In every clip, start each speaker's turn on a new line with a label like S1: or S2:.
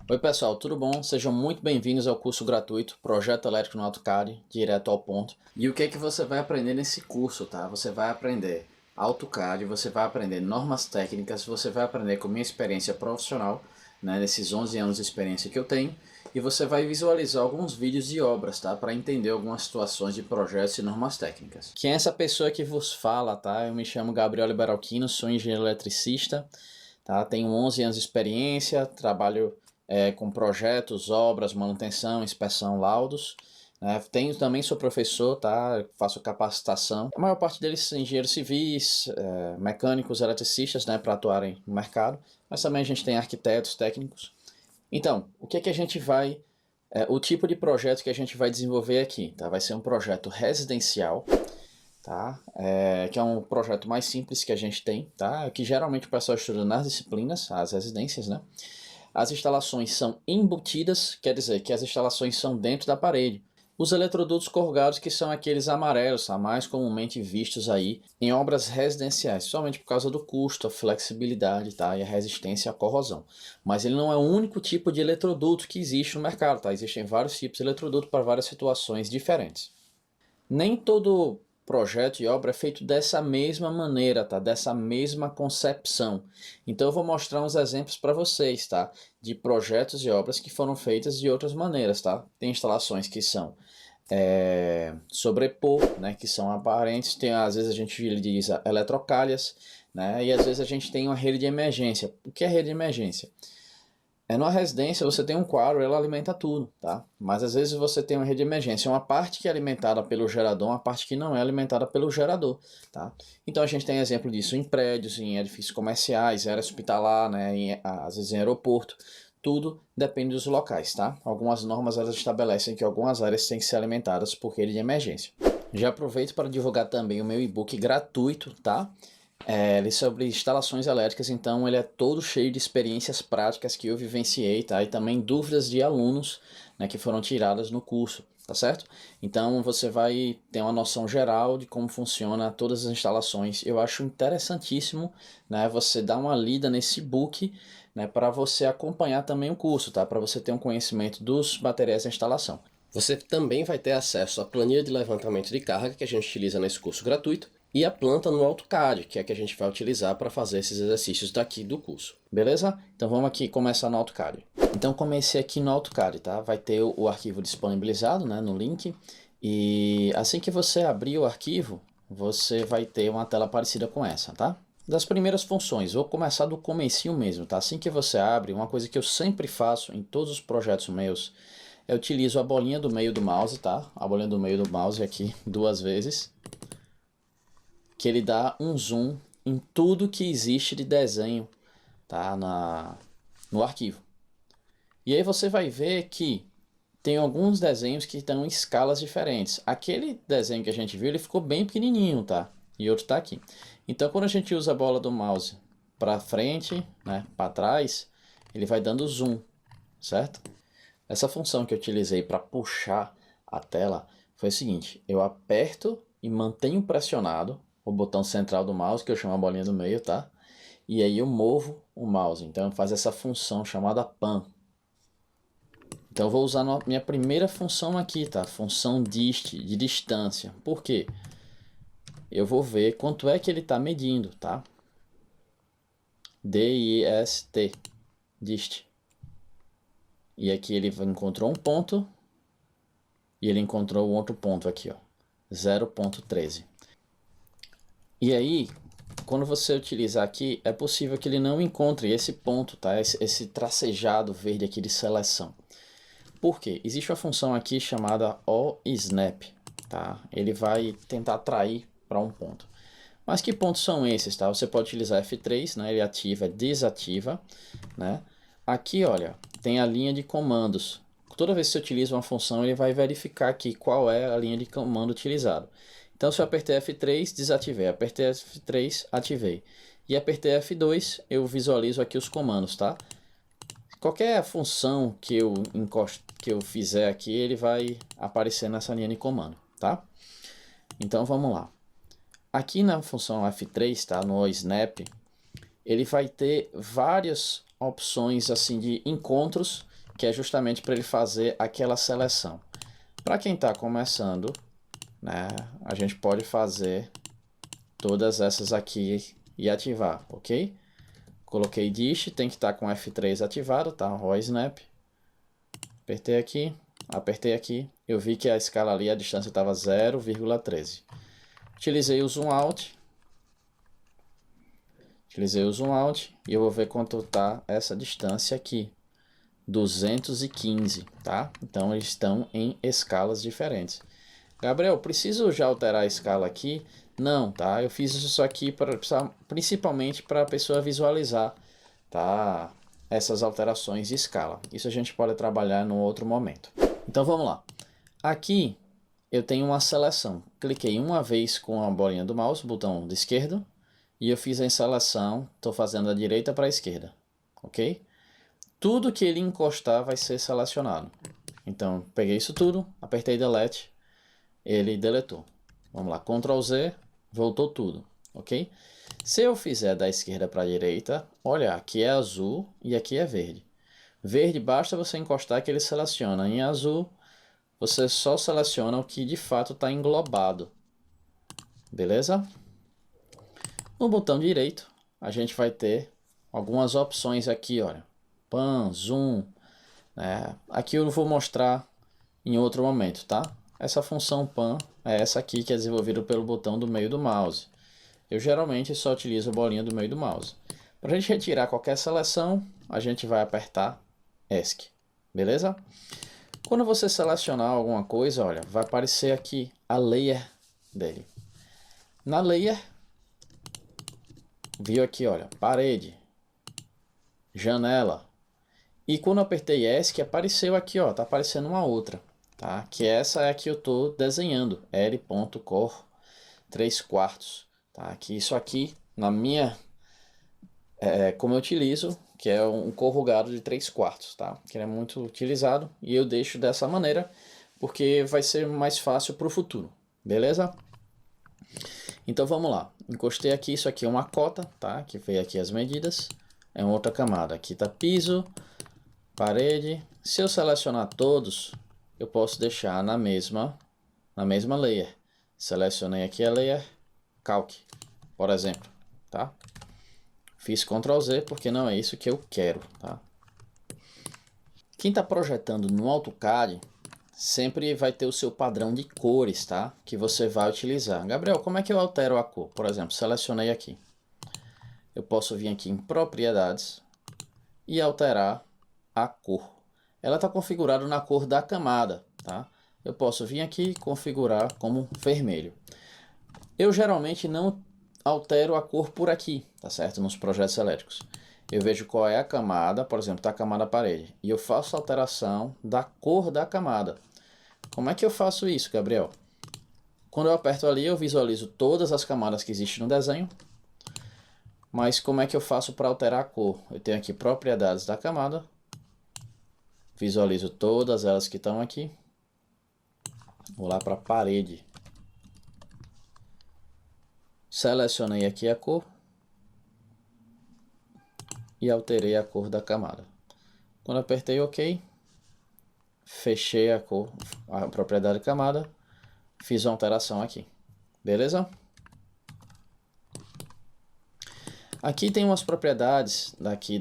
S1: Oi pessoal, tudo bom? Sejam muito bem-vindos ao curso gratuito Projeto Elétrico no AutoCAD, direto ao ponto. E o que é que você vai aprender nesse curso, tá? Você vai aprender AutoCAD, você vai aprender normas técnicas, você vai aprender com minha experiência profissional, né, nesses 11 anos de experiência que eu tenho, e você vai visualizar alguns vídeos de obras, tá? Para entender algumas situações de projetos e normas técnicas. Quem é essa pessoa que vos fala, tá? Eu me chamo Gabriel Liberalquino, sou engenheiro eletricista, tá? Tenho 11 anos de experiência, trabalho com projetos, obras, manutenção, inspeção, laudos. Tenho também, sou professor, tá? Faço capacitação. A maior parte deles são engenheiros civis, mecânicos, eletricistas, né, para atuarem no mercado. Mas também a gente tem arquitetos, técnicos. Então, o que é que a gente vai... o tipo de projeto que a gente vai desenvolver aqui, tá? Vai ser um projeto residencial, tá? Que é um projeto mais simples que a gente tem, tá? Que geralmente o pessoal estuda nas disciplinas, as residências, né? As instalações são embutidas, quer dizer que as instalações são dentro da parede. Os eletrodutos corrugados, que são aqueles amarelos, tá? Mais comumente vistos aí em obras residenciais, somente por causa do custo, a flexibilidade, tá? E a resistência à corrosão. Mas ele não é o único tipo de eletroduto que existe no mercado, tá? Existem vários tipos de eletroduto para várias situações diferentes. Nem todo projeto e obra é feito dessa mesma maneira, tá? Dessa mesma concepção. Então eu vou mostrar uns exemplos para vocês, tá? De projetos e obras que foram feitas de outras maneiras, tá? Tem instalações que são sobrepor, né? Que são aparentes. Tem, às vezes a gente utiliza eletrocalhas, né? E às vezes a gente tem uma rede de emergência. O que é rede de emergência? Numa residência você tem um quadro, ela alimenta tudo, tá? Mas às vezes você tem uma rede de emergência, uma parte que é alimentada pelo gerador, uma parte que não é alimentada pelo gerador, tá? Então a gente tem exemplo disso em prédios, em edifícios comerciais, área hospitalar, né? Às vezes em aeroporto, tudo depende dos locais, tá? Algumas normas elas estabelecem que algumas áreas têm que ser alimentadas por rede de emergência. Já aproveito para divulgar também o meu e-book gratuito, tá? Ele é sobre instalações elétricas, então ele é todo cheio de experiências práticas que eu vivenciei, tá? E também dúvidas de alunos, né, que foram tiradas no curso, tá certo? Então você vai ter uma noção geral de como funciona todas as instalações. Eu acho interessantíssimo, né, você dar uma lida nesse book, né, para você acompanhar também o curso, tá? Para você ter um conhecimento dos materiais de instalação.
S2: Você também vai ter acesso à planilha de levantamento de carga que a gente utiliza nesse curso gratuito e a planta no AutoCAD, que é a que a gente vai utilizar para fazer esses exercícios daqui do curso.
S1: Beleza? Então vamos aqui começar no AutoCAD. Então comecei aqui no AutoCAD, tá? Vai ter o arquivo disponibilizado, né, no link. E assim que você abrir o arquivo, você vai ter uma tela parecida com essa, tá? Das primeiras funções, vou começar do comecinho mesmo, tá? Assim que você abre, uma coisa que eu sempre faço em todos os projetos meus, eu utilizo a bolinha do meio do mouse, tá? A bolinha do meio do mouse aqui 2 vezes, que ele dá um zoom em tudo que existe de desenho, tá? No arquivo. E aí você vai ver que tem alguns desenhos que estão em escalas diferentes. Aquele desenho que a gente viu, ele ficou bem pequenininho, tá? E outro está aqui. Então quando a gente usa a bola do mouse para frente, né, para trás, ele vai dando zoom, certo? Essa função que eu utilizei para puxar a tela foi o seguinte: eu aperto e mantenho pressionado o botão central do mouse, que eu chamo a bolinha do meio, tá? E aí eu movo o mouse, então faz essa função chamada pan. Então eu vou usar minha primeira função aqui, tá? Função dist, de distância. Por quê? Eu vou ver quanto é que ele está medindo, tá? D-I-S-T, dist. E aqui ele encontrou um ponto e ele encontrou um outro ponto aqui, ó, 0,13. E aí, quando você utilizar aqui, é possível que ele não encontre esse ponto, tá? Esse tracejado verde aqui de seleção. Por quê? Existe uma função aqui chamada OSnap, tá? Ele vai tentar atrair para um ponto. Mas que pontos são esses, tá? Você pode utilizar F3, né? Ele ativa, desativa, né? Aqui, olha, tem a linha de comandos. Toda vez que você utiliza uma função, ele vai verificar aqui qual é a linha de comando utilizada. Então, se eu apertei F3, desativei. Apertei F3, ativei. E apertei F2, eu visualizo aqui os comandos, tá? Qualquer função que eu fizer aqui, ele vai aparecer nessa linha de comando, tá? Então vamos lá. Aqui na função F3, tá? No snap, ele vai ter várias opções assim de encontros que é justamente para ele fazer aquela seleção. Para quem está começando, né, a gente pode fazer todas essas aqui e ativar, ok? Coloquei Dish, tem que estar com F3 ativado, tá? RAW Snap. Apertei aqui, eu vi que a escala ali, a distância estava 0,13. Utilizei o Zoom Out. E eu vou ver quanto está essa distância aqui. 215, tá? Então eles estão em escalas diferentes. Gabriel, preciso já alterar a escala aqui? Não, tá? Eu fiz isso aqui principalmente para a pessoa visualizar, tá? Essas alterações de escala. Isso a gente pode trabalhar num outro momento. Então vamos lá. Aqui eu tenho uma seleção. Cliquei uma vez com a bolinha do mouse, botão de esquerdo, e eu fiz a seleção. Estou fazendo da direita para a esquerda, ok? Tudo que ele encostar vai ser selecionado. Então peguei isso tudo, apertei Delete, ele deletou. Vamos lá, Ctrl Z, voltou tudo, ok? Se eu fizer da esquerda para a direita, olha, aqui é azul e aqui é verde. Verde basta você encostar que ele seleciona. Em azul, você só seleciona o que de fato está englobado. Beleza? No botão direito, a gente vai ter algumas opções aqui, olha. Pan, Zoom. Aqui eu vou mostrar em outro momento, tá? Essa função Pan é essa aqui que é desenvolvida pelo botão do meio do mouse. Eu geralmente só utilizo a bolinha do meio do mouse. Para a gente retirar qualquer seleção, a gente vai apertar ESC. Beleza? Quando você selecionar alguma coisa, olha, vai aparecer aqui a layer dele. Na layer, viu aqui, olha, parede, janela. E quando eu apertei ESC, apareceu aqui, ó, tá aparecendo uma outra, tá? Que essa é a que eu tô desenhando, L.Core 3/4, tá? Que isso aqui, na minha, como eu utilizo, que é um corrugado de 3/4, tá? Que ele é muito utilizado e eu deixo dessa maneira, porque vai ser mais fácil para o futuro, beleza? Então vamos lá, encostei aqui, isso aqui é uma cota, tá? Que veio aqui as medidas, é uma outra camada, aqui tá piso, parede. Se eu selecionar todos, eu posso deixar na mesma layer. Selecionei aqui a layer, calque, por exemplo, tá? Fiz Ctrl Z porque não é isso que eu quero, tá? Quem está projetando no AutoCAD sempre vai ter o seu padrão de cores, tá? Que você vai utilizar. Gabriel, como é que eu altero a cor? Por exemplo, selecionei aqui. Eu posso vir aqui em Propriedades e alterar a cor. Ela está configurada na cor da camada, tá? Eu posso vir aqui e configurar como vermelho. Eu geralmente não altero a cor por aqui, tá certo? Nos projetos elétricos. Eu vejo qual é a camada, por exemplo, tá a camada parede, e eu faço a alteração da cor da camada. Como é que eu faço isso, Gabriel? Quando eu aperto ali, eu visualizo todas as camadas que existem no desenho. Mas como é que eu faço para alterar a cor? Eu tenho aqui propriedades da camada. Visualizo todas elas que estão aqui. Vou lá para a parede. Selecionei aqui a cor. E alterei a cor da camada. Quando apertei OK, fechei a cor, a propriedade da camada, fiz uma alteração aqui. Beleza? Aqui tem umas propriedades daqui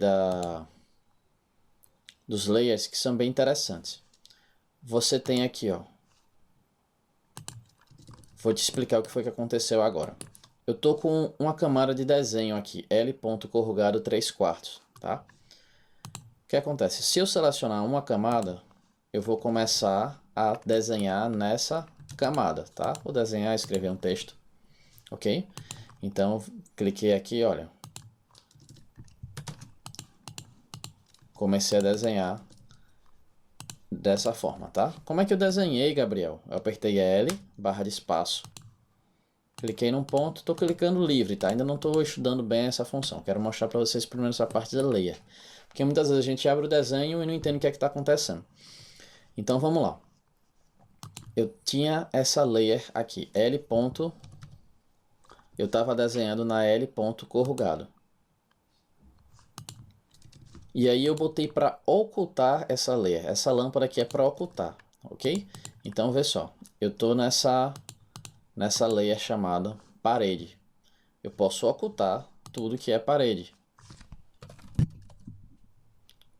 S1: dos layers que são bem interessantes. Você tem aqui, ó. Vou te explicar o que foi que aconteceu agora. Eu tô com uma camada de desenho aqui, L.corrugado 3/4, tá? O que acontece? Se eu selecionar uma camada, eu vou começar a desenhar nessa camada, tá? Vou desenhar, escrever um texto, ok? Então, cliquei aqui, olha. Comecei a desenhar dessa forma, tá? Como é que eu desenhei, Gabriel? Eu apertei L, barra de espaço. Cliquei num ponto, estou clicando livre, tá? Ainda não estou estudando bem essa função. Quero mostrar para vocês primeiro essa parte da layer. Porque muitas vezes a gente abre o desenho e não entende o que é que está acontecendo. Então vamos lá. Eu tinha essa layer aqui, L. Eu estava desenhando na L. corrugado. E aí eu botei para ocultar essa layer. Essa lâmpada aqui é para ocultar, ok? Então vê só, eu estou nessa layer chamada parede. Eu posso ocultar tudo que é parede.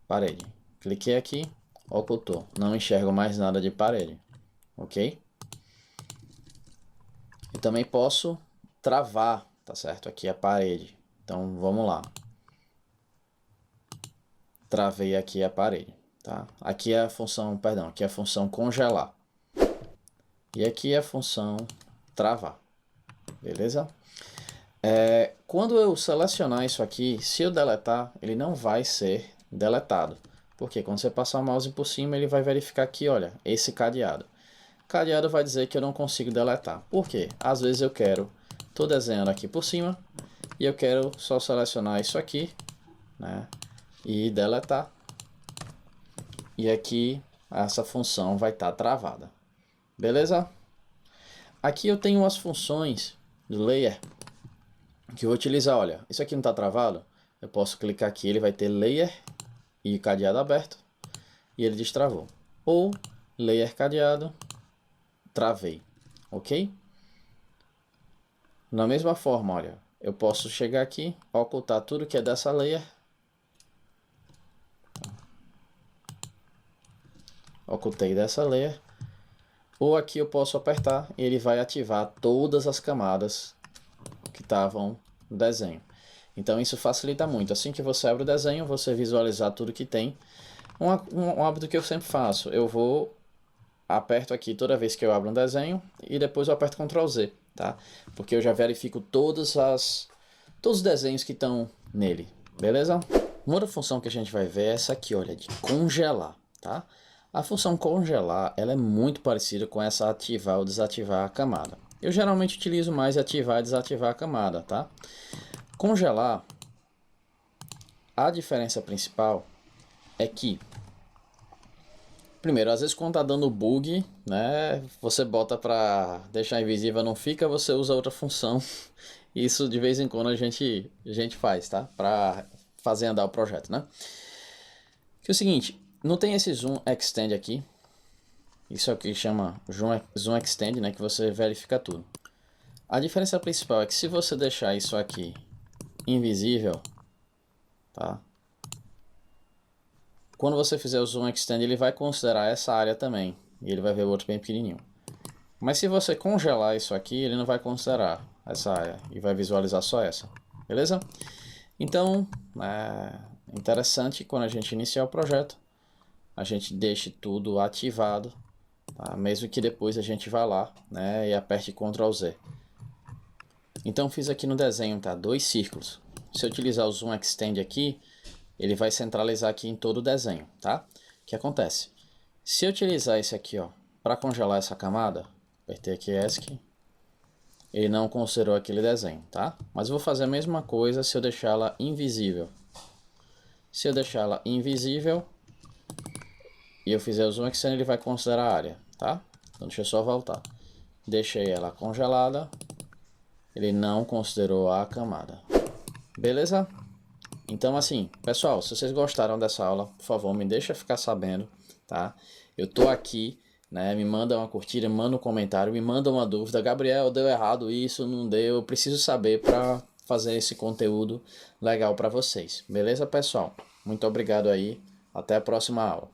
S1: Parede. Cliquei aqui, ocultou. Não enxergo mais nada de parede, ok? Eu também posso travar, tá certo? Aqui a parede. Então vamos lá. Travei aqui a parede, tá? Aqui é a função, perdão, aqui é a função congelar. E aqui é a função travar, beleza? Quando eu selecionar isso aqui, se eu deletar, ele não vai ser deletado. Porque quando você passar o mouse por cima, ele vai verificar aqui, olha, esse cadeado. Cadeado vai dizer que eu não consigo deletar. Por quê? Às vezes eu quero, estou desenhando aqui por cima, e eu quero só selecionar isso aqui, né? E deletar. E aqui essa função vai estar travada. Beleza? Aqui eu tenho as funções do layer que eu vou utilizar. Olha, isso aqui não está travado? Eu posso clicar aqui, ele vai ter layer e cadeado aberto e ele destravou. Ou layer cadeado, travei, ok? Da mesma forma, olha, eu posso chegar aqui, ocultar tudo que é dessa layer. Ocultei dessa layer. Ou aqui eu posso apertar e ele vai ativar todas as camadas que estavam no desenho. Então isso facilita muito. Assim que você abre o desenho, você visualizar tudo que tem. Um hábito que eu sempre faço, eu aperto aqui toda vez que eu abro um desenho e depois eu aperto Ctrl Z, tá? Porque eu já verifico todos os desenhos que estão nele, beleza? Uma outra função que a gente vai ver é essa aqui, olha, de congelar, tá? A função congelar, ela é muito parecida com essa ativar ou desativar a camada. Eu geralmente utilizo mais ativar e desativar a camada, tá? Congelar, a diferença principal é que, primeiro, às vezes quando tá dando bug, né, você bota para deixar invisível, não fica, você usa outra função. Isso de vez em quando a gente faz, tá? Para fazer andar o projeto, né? Que é o seguinte, não tem esse zoom extend aqui. Isso aqui chama zoom extend, né, que você verifica tudo. A diferença principal é que se você deixar isso aqui invisível, tá? Quando você fizer o zoom extend, ele vai considerar essa área também. E ele vai ver o outro bem pequenininho. Mas se você congelar isso aqui, ele não vai considerar essa área. E vai visualizar só essa. Beleza? Então, é interessante quando a gente iniciar o projeto, a gente deixe tudo ativado. Tá? Mesmo que depois a gente vá lá, né, e aperte Ctrl Z. Então fiz aqui no desenho, tá? 2 círculos. Se eu utilizar o zoom extend aqui, ele vai centralizar aqui em todo o desenho, tá? O que acontece? Se eu utilizar esse aqui, ó, para congelar essa camada, apertei aqui ESC, ele não considerou aquele desenho, tá? Mas eu vou fazer a mesma coisa se eu deixá-la invisível. Se eu deixá-la invisível e eu fizer o zoom extend, ele vai considerar a área, tá? Então deixa eu só voltar. Deixei ela congelada, ele não considerou a camada. Beleza? Então assim, pessoal, se vocês gostaram dessa aula, por favor, me deixa ficar sabendo, tá? Eu tô aqui, né? Me manda uma curtida, me manda um comentário, me manda uma dúvida. Gabriel, deu errado isso, não deu, eu preciso saber para fazer esse conteúdo legal para vocês. Beleza, pessoal? Muito obrigado aí, até a próxima aula.